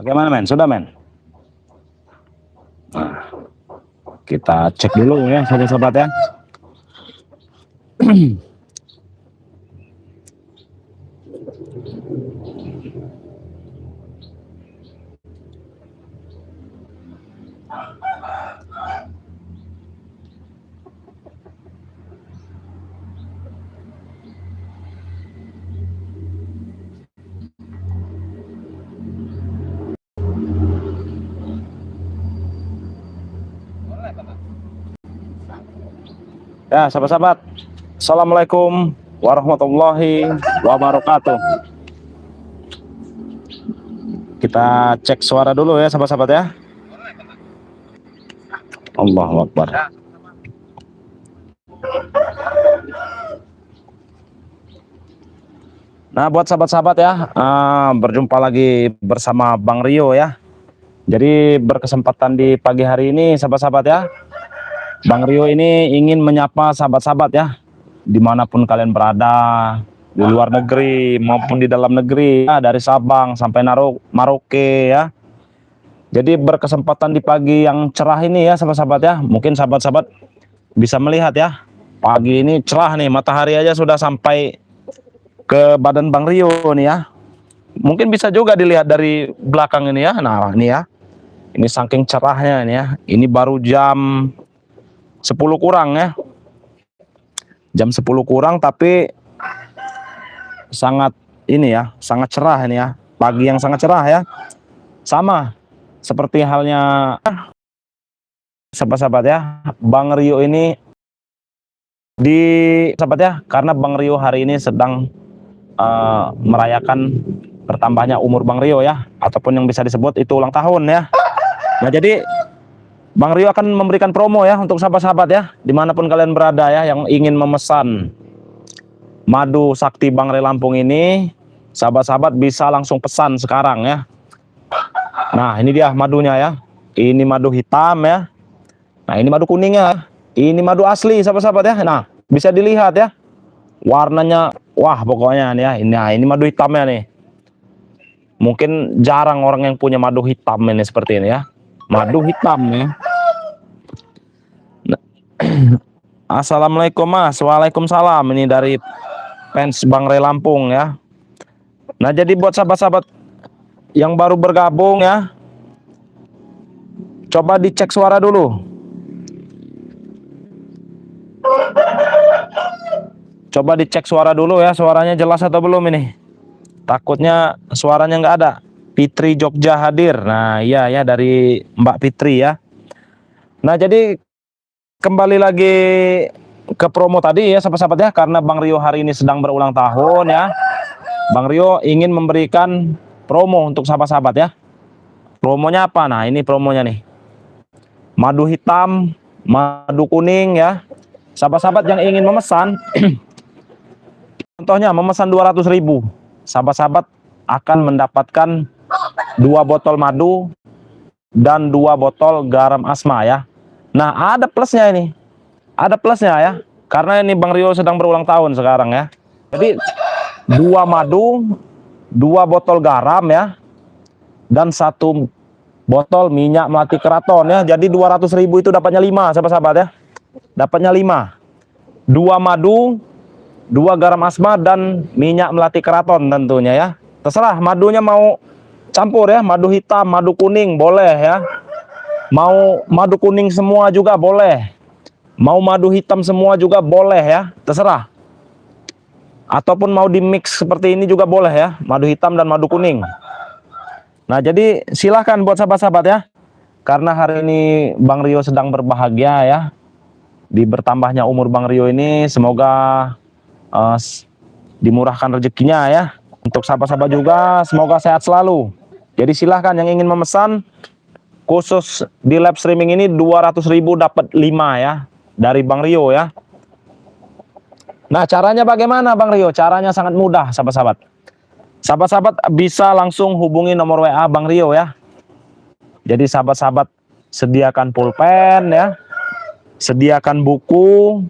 Bagaimana men? Sudah men? Nah, kita cek dulu ya sobat-sobat ya. Ya, sahabat-sahabat. Assalamualaikum warahmatullahi wabarakatuh. Kita cek suara dulu ya, sahabat-sahabat ya. Allahu Akbar. Nah, buat sahabat-sahabat ya, berjumpa lagi bersama Bang Rio ya. Jadi berkesempatan di pagi hari ini, sahabat-sahabat ya, Bang Rio ini ingin menyapa sahabat-sahabat ya, dimanapun kalian berada, di luar negeri maupun di dalam negeri ya, dari Sabang sampai Merauke ya. Jadi berkesempatan di pagi yang cerah ini ya sahabat-sahabat ya, mungkin sahabat-sahabat bisa melihat ya, pagi ini cerah nih, matahari aja sudah sampai ke badan Bang Rio nih ya. Mungkin bisa juga dilihat dari belakang ini ya. Nah ini ya, ini saking cerahnya ini ya, ini baru jam 10 kurang ya, jam 10 kurang tapi sangat ini ya, sangat cerah ini ya, pagi yang sangat cerah ya. Sama seperti halnya sahabat-sahabat ya, Bang Rio ini di sahabat ya, karena Bang Rio hari ini sedang merayakan bertambahnya umur Bang Rio ya, ataupun yang bisa disebut itu ulang tahun ya. Nah jadi Bang Rio akan memberikan promo ya untuk sahabat-sahabat ya, dimanapun kalian berada ya, yang ingin memesan madu sakti Bang Rio Lampung ini, sahabat-sahabat bisa langsung pesan sekarang ya. Nah ini dia madunya ya, ini madu hitam ya, nah ini madu kuningnya, ini madu asli sahabat-sahabat ya. Nah bisa dilihat ya, warnanya wah pokoknya nih ya, ini madu hitamnya nih. Mungkin jarang orang yang punya madu hitam ini seperti ini ya, madu hitam ya. Nah, Assalamualaikum Mas. Waalaikumsalam, ini dari fans Bang Rio Lampung ya. Nah jadi buat sahabat-sahabat yang baru bergabung ya, coba dicek suara dulu. Coba dicek suara dulu ya, suaranya jelas atau belum ini. Takutnya suaranya nggak ada. Fitri Jogja hadir. Nah iya ya, dari Mbak Fitri ya. Nah jadi kembali lagi ke promo tadi ya sahabat-sahabat ya, karena Bang Rio hari ini sedang berulang tahun ya. Bang Rio ingin memberikan promo untuk sahabat-sahabat ya. Promonya apa? Nah ini promonya nih, madu hitam, madu kuning ya. Sahabat-sahabat yang ingin memesan contohnya memesan 200.000, sahabat-sahabat akan mendapatkan 2 botol madu dan 2 botol garam asma ya. Nah ada plusnya ini, ada plusnya ya, karena ini Bang Rio sedang berulang tahun sekarang ya. Jadi 2 madu, 2 botol garam ya, dan 1 botol minyak melati keraton ya. Jadi 200.000 itu dapatnya 5 sahabat-sahabat ya, dapatnya 5, 2 madu, 2 garam asma dan minyak melati keraton tentunya ya. Terserah madunya mau campur ya, madu hitam, madu kuning boleh ya. Mau madu kuning semua juga boleh. Mau madu hitam semua juga boleh ya, terserah. Ataupun mau di mix seperti ini juga boleh ya, madu hitam dan madu kuning. Nah jadi silahkan buat sahabat-sahabat ya, karena hari ini Bang Rio sedang berbahagia ya, di bertambahnya umur Bang Rio ini. Semoga dimurahkan rezekinya ya. Untuk sahabat-sahabat juga semoga sehat selalu. Jadi silahkan yang ingin memesan, khusus di live streaming ini 200.000 dapat 5 ya, dari Bang Rio ya. Nah caranya bagaimana Bang Rio? Caranya sangat mudah sahabat-sahabat. Sahabat-sahabat bisa langsung hubungi nomor WA Bang Rio ya. Jadi sahabat-sahabat sediakan pulpen ya, sediakan buku,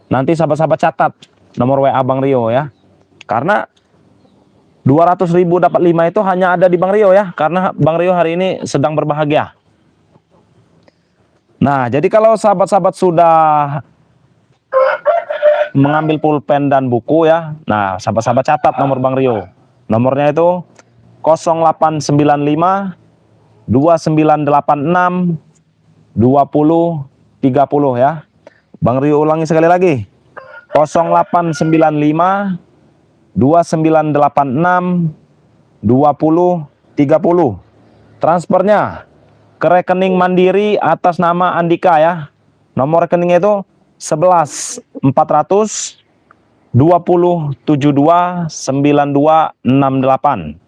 nanti sahabat-sahabat catat nomor WA Bang Rio ya. Karena 2 200.000 dapat 5 itu hanya ada di Bang Rio ya, karena Bang Rio hari ini sedang berbahagia. Nah, jadi kalau sahabat-sahabat sudah mengambil pulpen dan buku ya, nah sahabat-sahabat catat nomor Bang Rio. Nomornya itu 0895 2986 20 30 ya. Bang Rio ulangi sekali lagi. 0895 2986 20 30. Transfernya ke rekening Mandiri atas nama Andika ya. Nomor rekeningnya itu 11 400 20 72 92 68.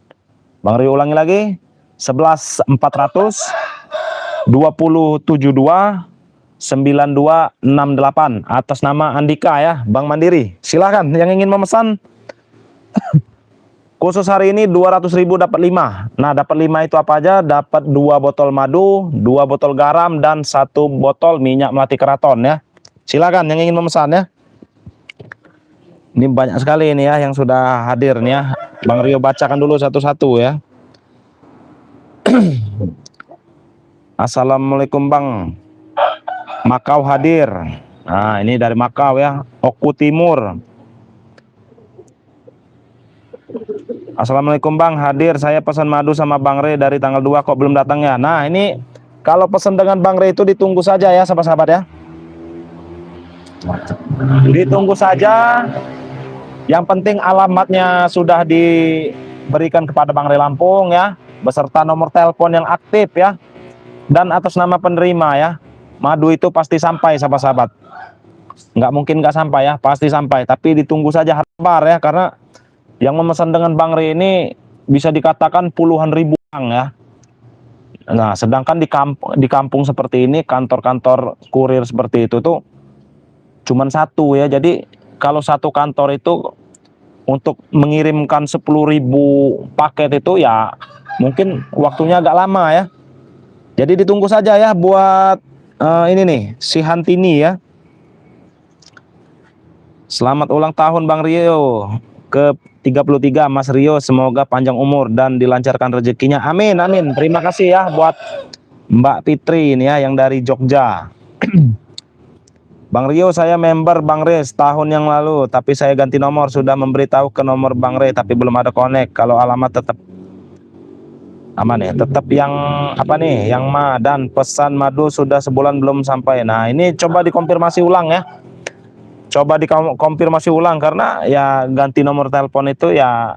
Bang Rio ulangi lagi. 11 400 20 72 92 68 atas nama Andika ya, Bank Mandiri. Silahkan yang ingin memesan. Khusus hari ini 200.000 dapat 5. Nah, dapat 5 itu apa aja? Dapat 2 botol madu, 2 botol garam, dan 1 botol minyak melati keraton ya. Silakan yang ingin memesan ya. Ini banyak sekali ini ya yang sudah hadir nih ya. Bang Rio bacakan dulu satu-satu ya. Assalamualaikum Bang. Makau hadir. Nah, ini dari Makau ya. Oku Timur. Assalamualaikum Bang, hadir. Saya pesan madu sama Bang Re dari tanggal 2 kok belum datang ya. Nah, ini kalau pesan dengan Bang Re itu ditunggu saja ya sahabat-sahabat ya. Ditunggu saja. Yang penting alamatnya sudah diberikan kepada Bang Re Lampung ya, beserta nomor telepon yang aktif ya, dan atas nama penerima ya. Madu itu pasti sampai sahabat-sahabat. Nggak mungkin nggak sampai ya, pasti sampai. Tapi ditunggu saja kabar ya, karena yang memesan dengan Bang Re ini bisa dikatakan puluhan ribu orang ya. Nah, sedangkan di kampung seperti ini, kantor-kantor kurir seperti itu tuh cuman satu ya. Jadi kalau satu kantor itu untuk mengirimkan 10.000 paket itu ya mungkin waktunya agak lama ya. Jadi ditunggu saja ya buat ini nih, si Hantini ya. Selamat ulang tahun Bang Rio ke 33 Mas Rio, semoga panjang umur dan dilancarkan rezekinya. Amin amin. Terima kasih ya buat Mbak Fitri ini ya yang dari Jogja. Bang Rio, saya member Bang Re setahun yang lalu, tapi saya ganti nomor, sudah memberitahu ke nomor Bang Re tapi belum ada connect. Kalau alamat tetap aman ya, tetap yang apa nih, yang dan pesan madu sudah sebulan belum sampai. Nah, ini coba dikonfirmasi ulang ya. Coba dikonfirmasi ulang, karena ya ganti nomor telepon itu ya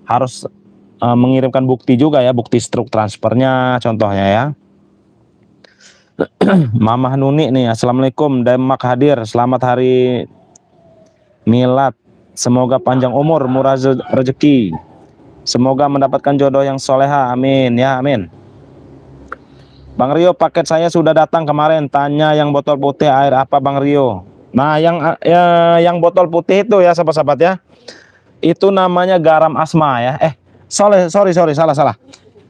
harus mengirimkan bukti juga ya, bukti struk transfernya contohnya ya. Mamah Nuni nih, Assalamualaikum, Demak hadir, selamat hari milad, semoga panjang umur, murah rezeki, semoga mendapatkan jodoh yang soleha, amin ya amin. Bang Rio, paket saya sudah datang kemarin, tanya yang botol putih air apa Bang Rio. Nah, yang botol putih itu ya sahabat-sahabat ya, itu namanya garam asma ya. Sorry, salah.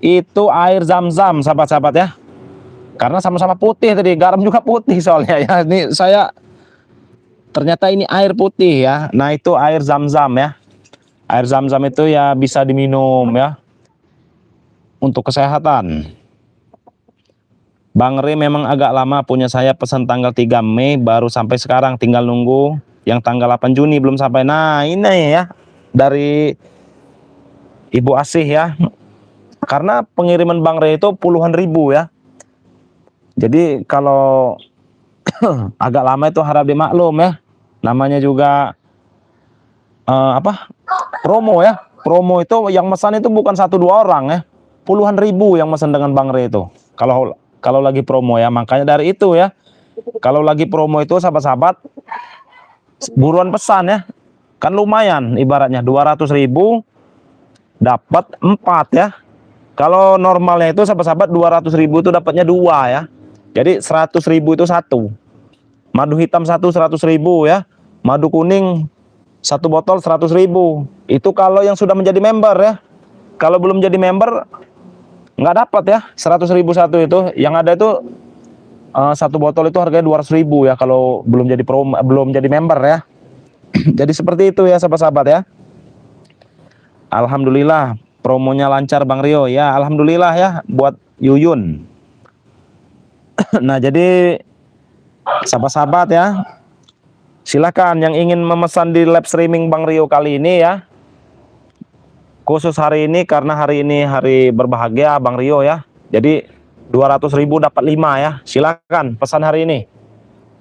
Itu air zam-zam sahabat-sahabat ya. Karena sama-sama putih tadi, garam juga putih soalnya ya. Ini saya ternyata ini air putih ya. Nah, itu air zam-zam ya. Air zam-zam itu ya bisa diminum ya, untuk kesehatan. Bang Re memang agak lama punya, saya pesan tanggal 3 Mei baru sampai sekarang, tinggal nunggu yang tanggal 8 Juni belum sampai. Nah, ini ya dari Ibu Asih ya. Karena pengiriman Bang Re itu puluhan ribu ya. Jadi kalau agak lama itu harap dimaklum ya. Namanya juga promo ya. Promo itu yang mesan itu bukan 1-2 orang ya. Puluhan ribu yang mesan dengan Bang Re itu. Kalau lagi promo ya, makanya dari itu ya. Kalau lagi promo itu sahabat-sahabat buruan pesan ya. Kan lumayan ibaratnya 200.000 dapat 4 ya. Kalau normalnya itu sahabat-sahabat 200.000 itu dapatnya 2 ya. Jadi 100.000 itu 1. Madu hitam 100.000 ya. Madu kuning 1 botol 100.000. Itu kalau yang sudah menjadi member ya. Kalau belum jadi member nggak dapat ya 100.000 satu itu. Yang ada itu 1 botol itu harganya 200.000 ya kalau belum jadi member ya. Jadi seperti itu ya sahabat-sahabat ya. Alhamdulillah promonya lancar Bang Rio ya. Alhamdulillah ya buat Yuyun. Nah jadi sahabat-sahabat ya, silakan yang ingin memesan di live streaming Bang Rio kali ini ya. Khusus hari ini karena hari ini hari berbahagia Bang Rio ya. Jadi 200.000 dapat 5 ya. Silakan pesan hari ini.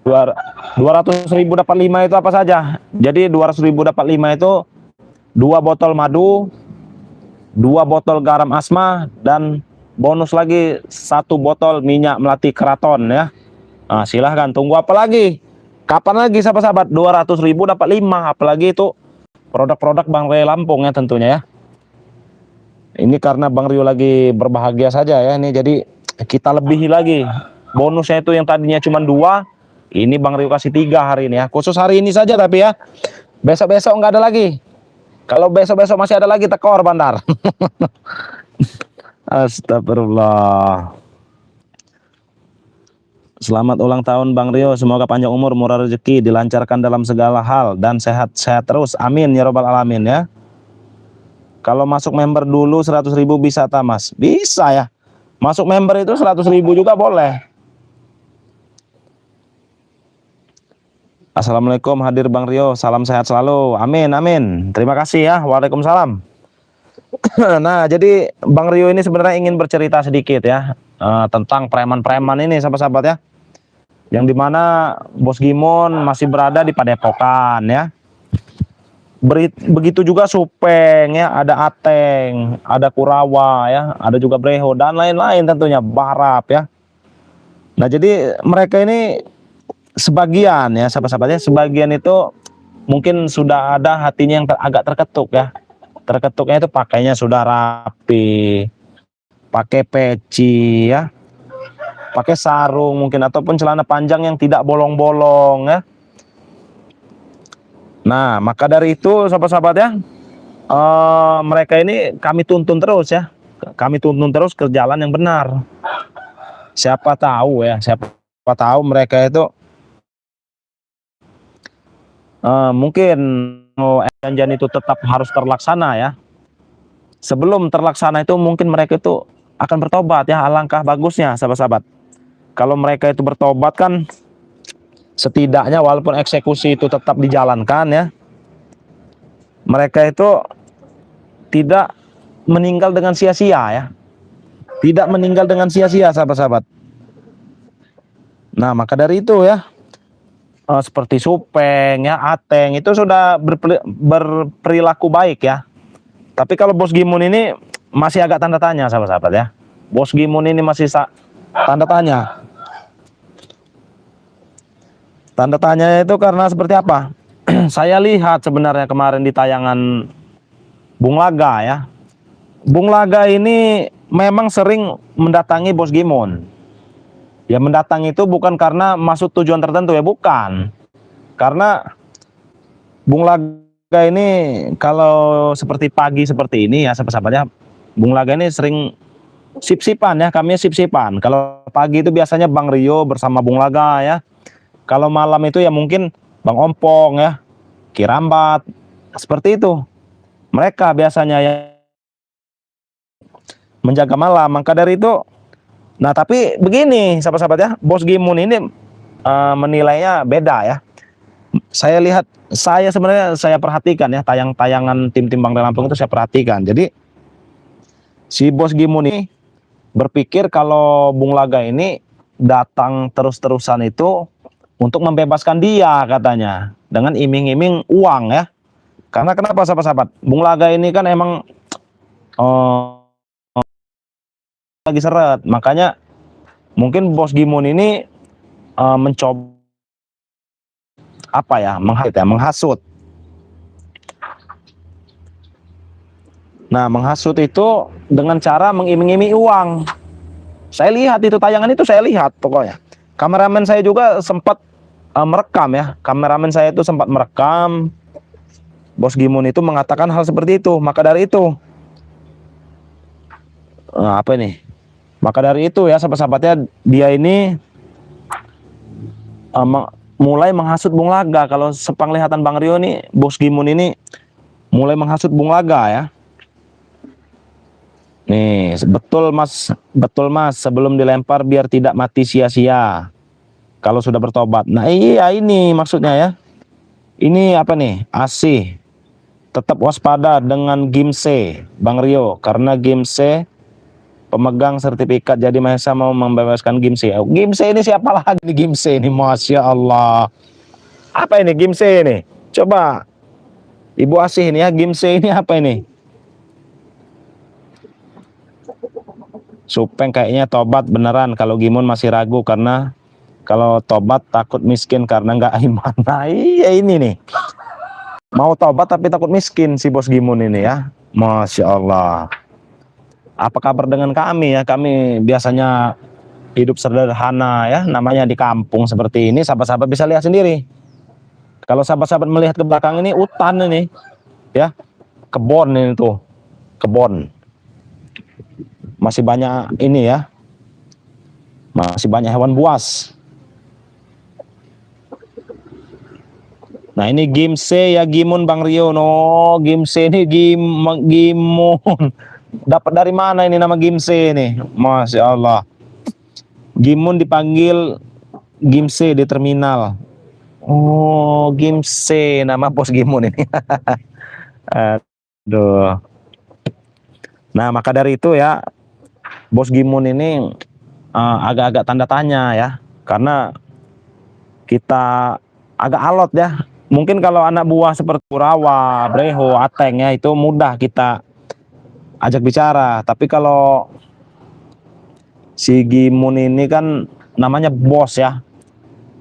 200.000 dapat 5 itu apa saja? Jadi 200.000 dapat 5 itu 2 botol madu, 2 botol garam asma, dan bonus lagi 1 botol minyak melati keraton ya. Nah, silahkan tunggu apa lagi? Kapan lagi sahabat-sahabat? 200.000 dapat 5, apalagi itu produk-produk Bang Rio Lampung ya tentunya ya. Ini karena Bang Rio lagi berbahagia saja ya ini, jadi kita lebihi lagi. Bonusnya itu yang tadinya cuma 2, ini Bang Rio kasih 3 hari ini ya. Khusus hari ini saja tapi ya. Besok-besok nggak ada lagi. Kalau besok-besok masih ada lagi tekor bandar. Astagfirullah. Selamat ulang tahun Bang Rio, semoga panjang umur, murah rezeki, dilancarkan dalam segala hal, dan sehat-sehat terus. Amin ya robbal alamin ya. Kalau masuk member dulu 100.000 bisa tak Mas? Bisa ya. Masuk member itu 100.000 juga boleh. Assalamualaikum, hadir Bang Rio, salam sehat selalu. Amin, amin. Terima kasih ya. Waalaikumsalam. Nah, jadi Bang Rio ini sebenarnya ingin bercerita sedikit ya tentang preman-preman ini sahabat-sahabat ya. Yang dimana Bos Gimon masih berada di Padepokan ya. Begitu juga Supeng ya, ada Ateng, ada Kurawa ya, ada juga Breho dan lain-lain tentunya, Barap ya. Nah jadi mereka ini sebagian ya sahabat-sahabatnya, sebagian itu mungkin sudah ada hatinya yang agak terketuk ya. Terketuknya itu pakainya sudah rapi, pakai peci ya, pakai sarung mungkin, ataupun celana panjang yang tidak bolong-bolong ya. Nah, maka dari itu sahabat-sahabat ya, mereka ini kami tuntun terus ya. Kami tuntun terus ke jalan yang benar. Siapa tahu ya, siapa tahu mereka itu mungkin janjian itu tetap harus terlaksana ya. Sebelum terlaksana itu mungkin mereka itu akan bertobat ya. Alangkah bagusnya sahabat-sahabat. Kalau mereka itu bertobat kan setidaknya walaupun eksekusi itu tetap dijalankan ya, mereka itu tidak meninggal dengan sia-sia ya, tidak meninggal dengan sia-sia sahabat-sahabat. Nah maka dari itu ya, seperti Supeng ya, Ateng itu sudah berperilaku baik ya. Tapi kalau Bos Gimun ini masih agak tanda tanya sahabat-sahabat ya. Bos Gimun ini masih tanda tanya. Tanda tanya itu karena seperti apa? Saya lihat sebenarnya kemarin di tayangan Bung Laga ya. Bung Laga ini memang sering mendatangi Bos Gimon. Ya mendatangi itu bukan karena maksud tujuan tertentu ya, bukan. Karena Bung Laga ini kalau seperti pagi seperti ini ya sahabat-sahabatnya, Bung Laga ini sering sip-sipan ya, kami sip-sipan. Kalau pagi itu biasanya Bang Rio bersama Bung Laga ya. Kalau malam itu ya mungkin Bang Ompong ya, Kirambat, seperti itu. Mereka biasanya ya menjaga malam. Maka dari itu, nah tapi begini sahabat-sahabat ya, Bos Gimun ini menilainya beda ya. Saya lihat, saya sebenarnya saya perhatikan ya, tayangan tim-tim Bang Rio Lampung itu saya perhatikan. Jadi si Bos Gimun ini berpikir kalau Bung Laga ini datang terus-terusan itu untuk membebaskan dia katanya, dengan iming-iming uang ya. Karena kenapa sahabat-sahabat? Bung Laga ini kan emang lagi seret, makanya mungkin Bos Gimun ini mencoba apa ya, menghasut. Nah, menghasut itu dengan cara mengiming-iming uang. Saya lihat itu tayangan itu, saya lihat pokoknya. Kameramen saya juga sempat merekam ya. Kameramen saya itu sempat merekam Bos Gimun itu mengatakan hal seperti itu. Maka dari itu, apa ini? Maka dari itu ya sahabat-sahabatnya, dia ini mulai menghasut Bung Laga. Kalau sepenglihatan Bang Rio nih, Bos Gimun ini mulai menghasut Bung Laga ya. Nih, betul Mas, sebelum dilempar biar tidak mati sia-sia. Kalau sudah bertobat. Nah, iya ini maksudnya ya. Ini apa nih? Asih. Tetap waspada dengan Gimse, Bang Rio, karena Gimse pemegang sertifikat jadi Mahesa mau membebaskan Gimse. Oh, Gimse ini siapa lagi nih Gimse ini? Masya Allah. Apa ini Gimse ini? Coba Ibu Asih ini ya, Gimse ini apa ini? Supeng kayaknya tobat beneran. Kalau Gimun masih ragu karena kalau tobat takut miskin karena nggak iman. Nah iya ini nih. Mau tobat tapi takut miskin si Bos Gimun ini ya. Masya Allah. Apa kabar dengan kami ya? Kami biasanya hidup sederhana ya. Namanya di kampung seperti ini. Sahabat-sahabat bisa lihat sendiri. Kalau sahabat-sahabat melihat ke belakang ini hutan ini. Ya. Kebon ini tuh. Kebon. Masih banyak ini ya. Masih banyak hewan buas. Nah ini Gimse ya Gimun Bang Rio. No Gimse ini Gimun. Dapat dari mana ini nama Gimse ini? Masya Allah. Gimun dipanggil Gimse di terminal. Oh Gimse nama bos Gimun ini. Aduh. Nah maka dari itu ya bos Gimun ini agak-agak tanda tanya ya. Karena kita agak alot ya. Mungkin kalau anak buah seperti Kurawa, Breho, Ateng ya itu mudah kita ajak bicara. Tapi kalau si Gimun ini kan namanya bos ya.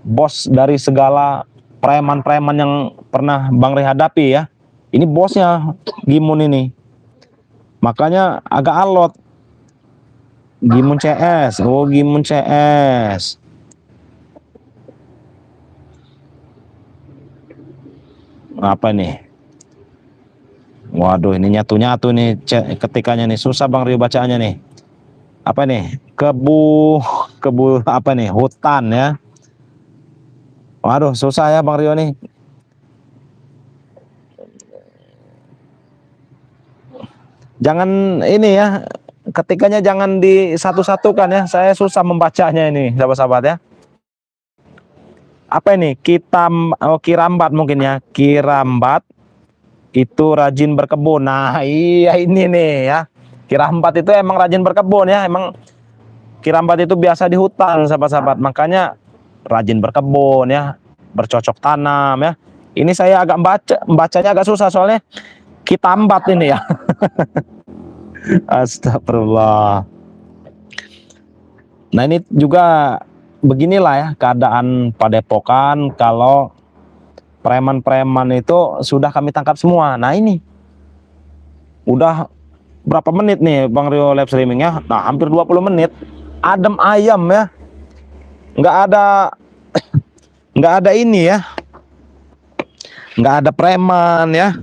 Bos dari segala preman-preman yang pernah Bang Rey hadapi ya. Ini bosnya Gimun ini. Makanya agak alot. Gimun CS. Oh, Gimun CS. Apa nih? Waduh, ini nyatu-nyatu nih ketikanya nih. Susah Bang Rio bacaannya nih. Apa nih? Kebu apa nih? Hutan ya. Waduh, susah ya Bang Rio nih. Jangan ini ya. Ketikanya jangan disatu-satukan ya. Saya susah membacanya ini, sahabat-sahabat ya. Apa ini? Kirambat mungkin ya. Kirambat itu rajin berkebun. Nah, iya ini nih ya. Kirambat itu emang rajin berkebun ya. Emang Kirambat itu biasa di hutan, sahabat-sahabat. Makanya rajin berkebun ya, bercocok tanam ya. Ini saya agak bacanya agak susah soalnya Kitambat ini ya. Astagfirullah. Nah, ini juga beginilah ya keadaan Padepokan kalau preman-preman itu sudah kami tangkap semua. Nah ini udah berapa menit nih Bang Rio live streaming ya? Nah hampir 20 menit. Adem ayam ya. Nggak ada nggak ada ini ya. Nggak ada preman ya.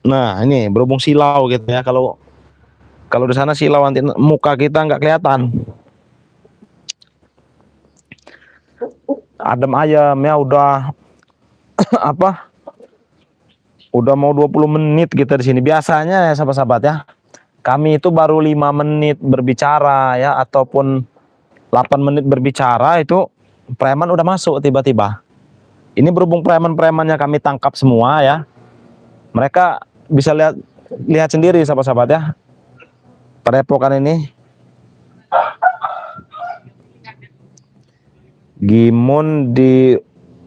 Nah ini berhubung silau gitu ya. Kalau di sana silau nanti muka kita nggak kelihatan. Adem ayam ya udah apa? Udah mau 20 menit kita di sini. Biasanya ya sahabat-sahabat ya. Kami itu baru 5 menit berbicara ya ataupun 8 menit berbicara itu preman udah masuk tiba-tiba. Ini berhubung preman-premannya kami tangkap semua ya. Mereka bisa lihat sendiri sahabat-sahabat ya. Padepokan ini Gimun di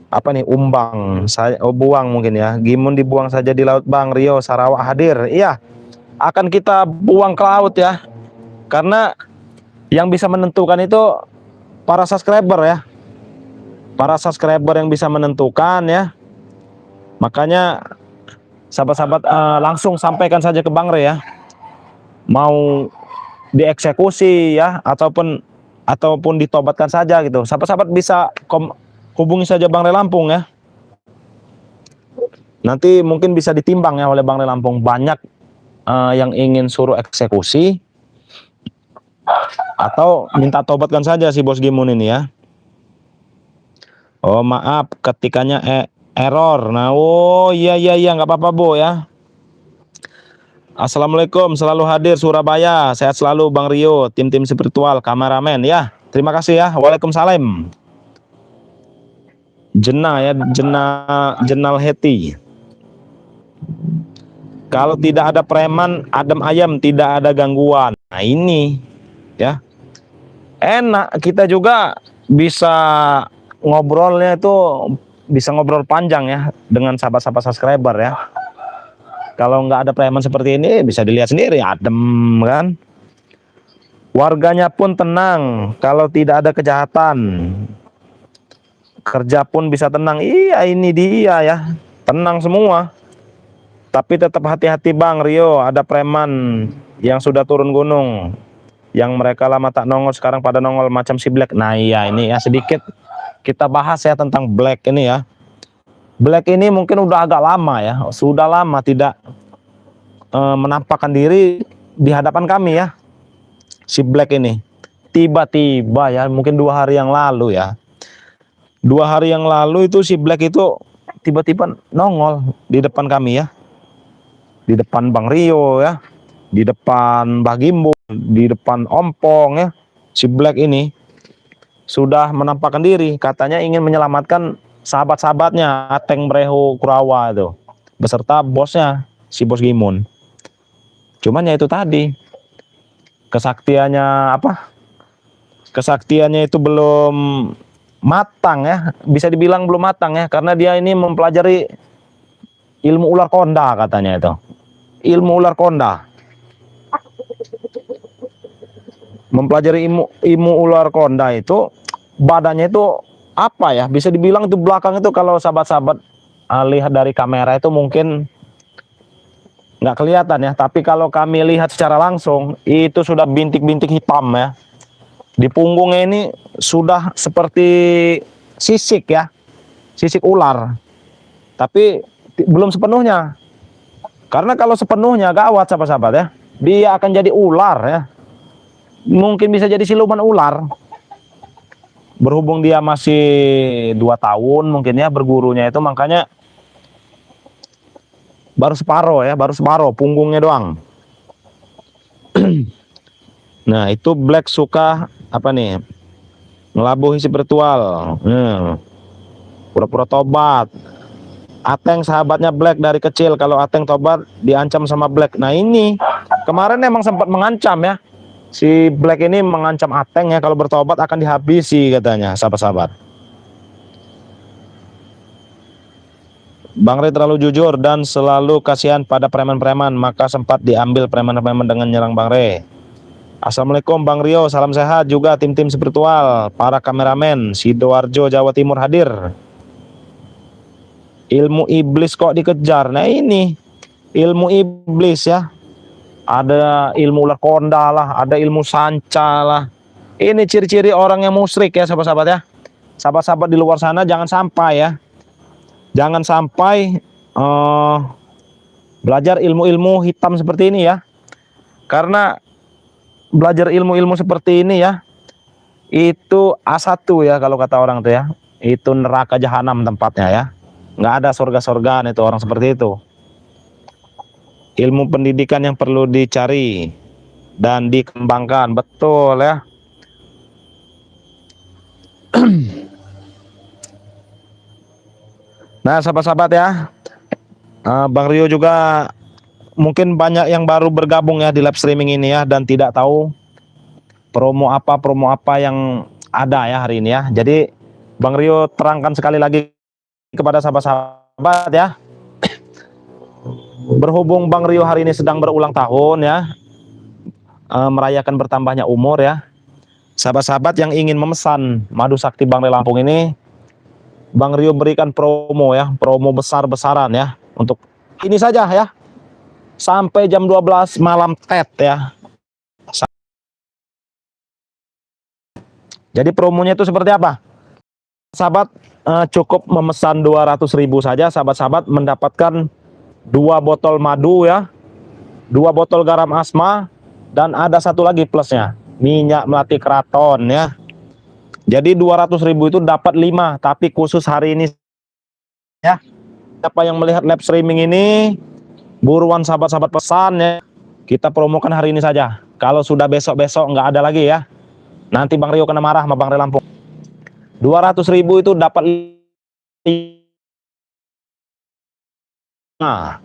apa nih umbang saya buang mungkin ya. Gimun dibuang saja di laut Bang Rio Sarawak hadir. Iya, akan kita buang ke laut ya. Karena yang bisa menentukan itu para subscriber ya. Para subscriber yang bisa menentukan ya. Makanya sahabat-sahabat langsung sampaikan saja ke Bang Rey ya. Mau dieksekusi ya ataupun ditobatkan saja gitu. Sahabat-sahabat bisa hubungi saja Bang Rey Lampung ya. Nanti mungkin bisa ditimbang ya oleh Bang Rey Lampung. Banyak yang ingin suruh eksekusi atau minta tobatkan saja si Bos Gimun ini ya. Oh maaf ketikanya error. Nah oh iya nggak apa-apa Bu ya. Assalamualaikum, selalu hadir Surabaya. Sehat selalu Bang Rio, tim-tim spiritual, kameramen ya. Terima kasih ya. Waalaikumsalam. Jenal Heti. Kalau tidak ada preman, adem ayam, tidak ada gangguan. Nah ini ya, enak, kita juga bisa ngobrolnya itu, bisa ngobrol panjang ya dengan sahabat-sahabat subscriber ya. Kalau nggak ada preman seperti ini, bisa dilihat sendiri, adem kan. Warganya pun tenang kalau tidak ada kejahatan. Kerja pun bisa tenang. Iya, ini dia ya, tenang semua. Tapi tetap hati-hati Bang Rio, ada preman yang sudah turun gunung, yang mereka lama tak nongol sekarang pada nongol macam si Black. Nah iya, ini ya sedikit kita bahas ya tentang Black ini ya. Black ini mungkin udah agak lama ya, sudah lama tidak menampakkan diri di hadapan kami ya. Si Black ini tiba-tiba ya, mungkin 2 hari yang lalu ya, 2 hari yang lalu itu si Black itu tiba-tiba nongol di depan kami ya, di depan Bang Rio ya, di depan Mbah Gimbo, di depan Ompong ya. Si Black ini sudah menampakkan diri, katanya ingin menyelamatkan sahabat-sahabatnya Ateng Breho Kurawa itu, beserta bosnya si Bos Gimun. Cuman ya itu tadi, kesaktiannya apa? Kesaktiannya itu belum matang ya, bisa dibilang belum matang ya, karena dia ini mempelajari ilmu ular konda katanya itu. Ilmu ular konda. Mempelajari ilmu ular konda itu, badannya itu apa ya? Bisa dibilang itu belakang itu, kalau sahabat-sahabat lihat dari kamera itu mungkin nggak kelihatan ya, tapi kalau kami lihat secara langsung itu sudah bintik-bintik hitam ya. Di punggungnya ini sudah seperti sisik ya, sisik ular. Tapi belum sepenuhnya. Karena kalau sepenuhnya gawat sahabat-sahabat ya, dia akan jadi ular ya. Mungkin bisa jadi siluman ular. Berhubung dia masih 2 tahun mungkin ya bergurunya itu, makanya baru separuh ya, baru separuh punggungnya doang. Nah itu Black suka apa nih, ngelabuhi spiritual, pura-pura tobat. Ateng sahabatnya Black dari kecil, kalau Ateng tobat diancam sama Black. Nah ini kemarin emang sempat mengancam ya, si Black ini mengancam Ateng ya, kalau bertobat akan dihabisi katanya sahabat-sahabat. Bang Ray terlalu jujur dan selalu kasihan pada preman-preman, maka sempat diambil preman-preman dengan nyerang Bang Ray. Assalamualaikum Bang Rio, salam sehat juga tim-tim spiritual, para kameramen, Sidoarjo Jawa Timur hadir. Ilmu iblis kok dikejar. Nah ini ilmu iblis ya, ada ilmu ular konda lah, ada ilmu sanca lah. Ini ciri-ciri orang yang musyrik ya sahabat-sahabat ya. Sahabat-sahabat di luar sana jangan sampai ya, jangan sampai belajar ilmu-ilmu hitam seperti ini ya. Karena belajar ilmu-ilmu seperti ini ya, itu A1 ya kalau kata orang tuh ya, itu neraka jahanam tempatnya ya. Nggak ada surga-surgaan itu orang seperti itu. Ilmu pendidikan yang perlu dicari dan dikembangkan, betul ya. Nah sahabat-sahabat ya, Bang Rio juga mungkin banyak yang baru bergabung ya di live streaming ini ya, dan tidak tahu promo apa yang ada ya hari ini ya. Jadi Bang Rio terangkan sekali lagi kepada sahabat-sahabat ya. Berhubung Bang Rio hari ini sedang berulang tahun ya, merayakan bertambahnya umur ya. Sahabat-sahabat yang ingin memesan madu sakti Bang Ray Lampung ini, Bang Rio berikan promo ya, promo besar-besaran ya, untuk ini saja ya, sampai jam 12 malam tet ya. Jadi promonya itu seperti apa? Sahabat cukup memesan 200.000 saja, sahabat-sahabat mendapatkan 2 botol madu ya, 2 botol garam asma, dan ada satu lagi plusnya, minyak melati keraton ya. Jadi 200.000 itu dapat 5, tapi khusus hari ini ya. Siapa yang melihat live streaming ini, buruan sahabat-sahabat pesan ya, Kita promokan hari ini saja. Kalau sudah besok-besok nggak ada lagi ya, nanti Bang Rio kena marah sama Bang Rio Lampung. 200.000 itu dapat. Nah,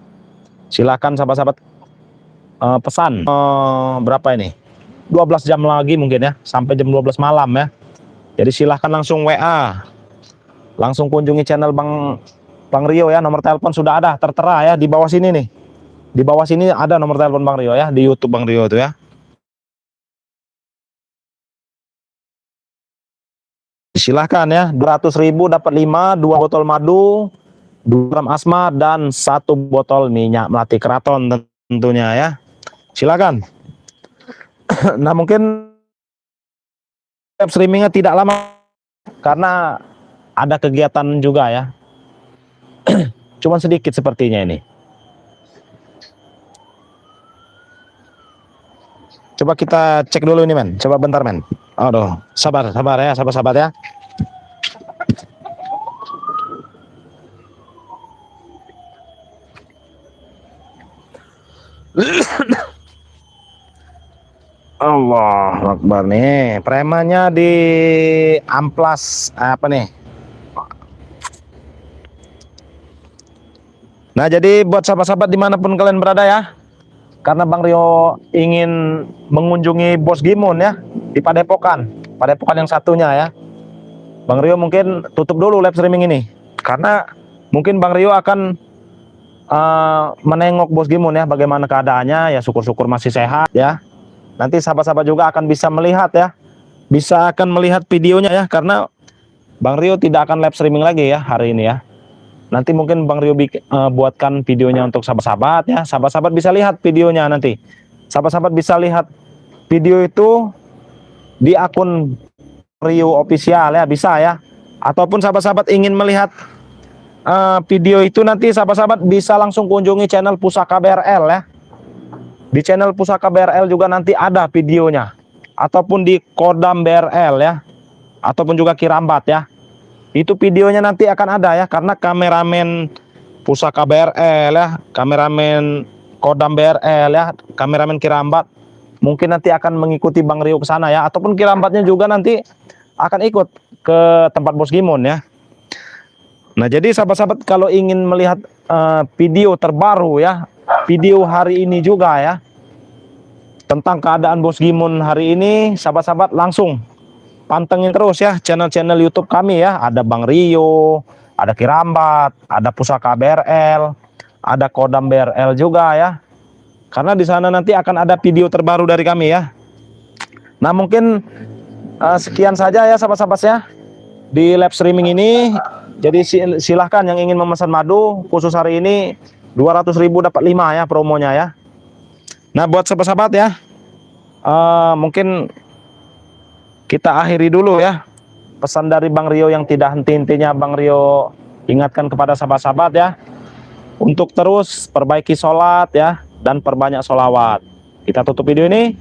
silakan sahabat-sahabat pesan berapa ini? 12 jam lagi mungkin ya, sampai jam 12 malam ya. Jadi silahkan langsung WA, langsung kunjungi channel Bang Rio ya. Nomor telepon sudah ada tertera ya di bawah sini nih. Di bawah sini ada nomor telepon Bang Rio ya, di YouTube Bang Rio itu ya. Silahkan ya, 200.000 dapat 5, 2 botol madu, 2 gram asma, dan 1 botol minyak melati keraton tentunya ya. Silakan. Nah mungkin live streamingnya tidak lama karena ada kegiatan juga ya. Cuman sedikit sepertinya ini. Coba kita cek dulu ini men. Coba bentar men. Aduh, sabar ya, sabar ya. Allah Akbar nih, premannya di amplas apa nih? Nah jadi buat sahabat-sahabat dimanapun kalian berada ya, karena Bang Rio ingin mengunjungi Bos Gimun ya di Padepokan yang satunya ya. Bang Rio mungkin tutup dulu live streaming ini karena mungkin Bang Rio akan menengok Bos Gimun ya, bagaimana keadaannya ya, syukur-syukur masih sehat ya. Nanti sahabat-sahabat juga akan bisa melihat ya, akan melihat videonya ya, karena Bang Rio tidak akan live streaming lagi ya hari ini ya. Nanti mungkin Bang Rio buatkan videonya untuk sahabat-sahabat ya. Sahabat-sahabat bisa lihat videonya nanti. Sahabat-sahabat bisa lihat video itu di akun Rio official ya, bisa ya. Ataupun sahabat-sahabat ingin melihat video itu, nanti sahabat-sahabat bisa langsung kunjungi channel Pusaka BRL ya. Di channel Pusaka BRL juga nanti ada videonya. Ataupun di Kodam BRL ya. Ataupun juga Kirambat ya. Itu videonya nanti akan ada ya, karena kameramen Pusaka BRL ya, kameramen Kodam BRL ya, kameramen Kirambat mungkin nanti akan mengikuti Bang Rio ke sana ya, ataupun Kirambatnya juga nanti akan ikut ke tempat Bos Gimun ya. Nah jadi sahabat-sahabat kalau ingin melihat video terbaru ya, video hari ini juga ya, tentang keadaan Bos Gimun hari ini, sahabat-sahabat langsung pantengin terus ya channel-channel YouTube kami ya. Ada Bang Rio, ada Kirambat, ada Pusaka BRL, ada Kodam BRL juga ya. Karena di sana nanti akan ada video terbaru dari kami ya. Nah mungkin sekian saja ya sahabat-sahabat ya di live streaming ini. Jadi silahkan yang ingin memesan madu khusus hari ini 200.000 dapat 5 ya promonya ya. Nah buat sahabat-sahabat ya, mungkin kita akhiri dulu ya pesan dari Bang Rio yang tidak henti-hentinya Bang Rio ingatkan kepada sahabat-sahabat ya, untuk terus perbaiki sholat ya, dan perbanyak sholawat. Kita tutup video ini.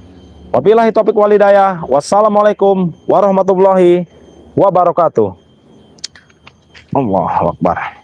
Wabillahi taufiq wal hidayah. Wassalamualaikum warahmatullahi wabarakatuh. Allahu Akbar.